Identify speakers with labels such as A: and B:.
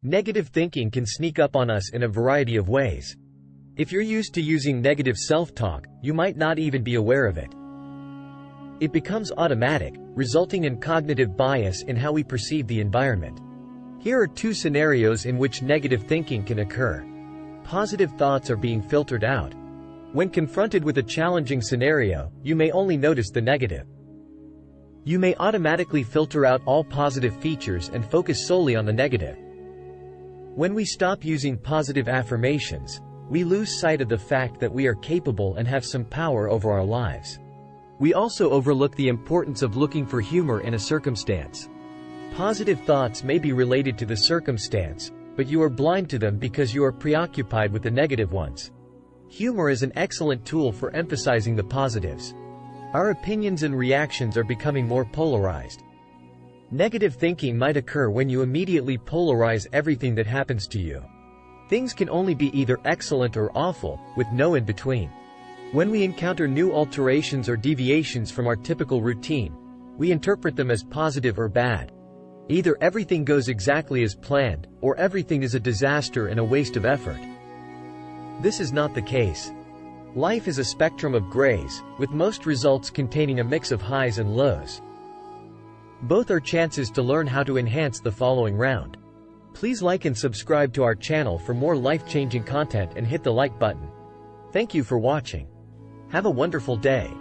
A: Negative thinking can sneak up on us in a variety of ways. If you're used to using negative self-talk, you might not even be aware of it. It becomes automatic, resulting in cognitive bias in how we perceive the environment. Here are two scenarios in which negative thinking can occur. Positive thoughts are being filtered out. When confronted with a challenging scenario, you may only notice the negative. You may automatically filter out all positive features and focus solely on the negative. When we stop using positive affirmations, we lose sight of the fact that we are capable and have some power over our lives. We also overlook the importance of looking for humor in a circumstance. Positive thoughts may be related to the circumstance, but you are blind to them because you are preoccupied with the negative ones. Humor is an excellent tool for emphasizing the positives. Our opinions and reactions are becoming more polarized. Negative thinking might occur when you immediately polarize everything that happens to you. Things can only be either excellent or awful, with no in between. When we encounter new alterations or deviations from our typical routine, we interpret them as positive or bad. Either everything goes exactly as planned, or everything is a disaster and a waste of effort. This is not the case. Life is a spectrum of grays, with most results containing a mix of highs and lows. Both are chances to learn how to enhance the following round. Please like and subscribe to our channel for more life-changing content and hit the like button. Thank you for watching. Have a wonderful day.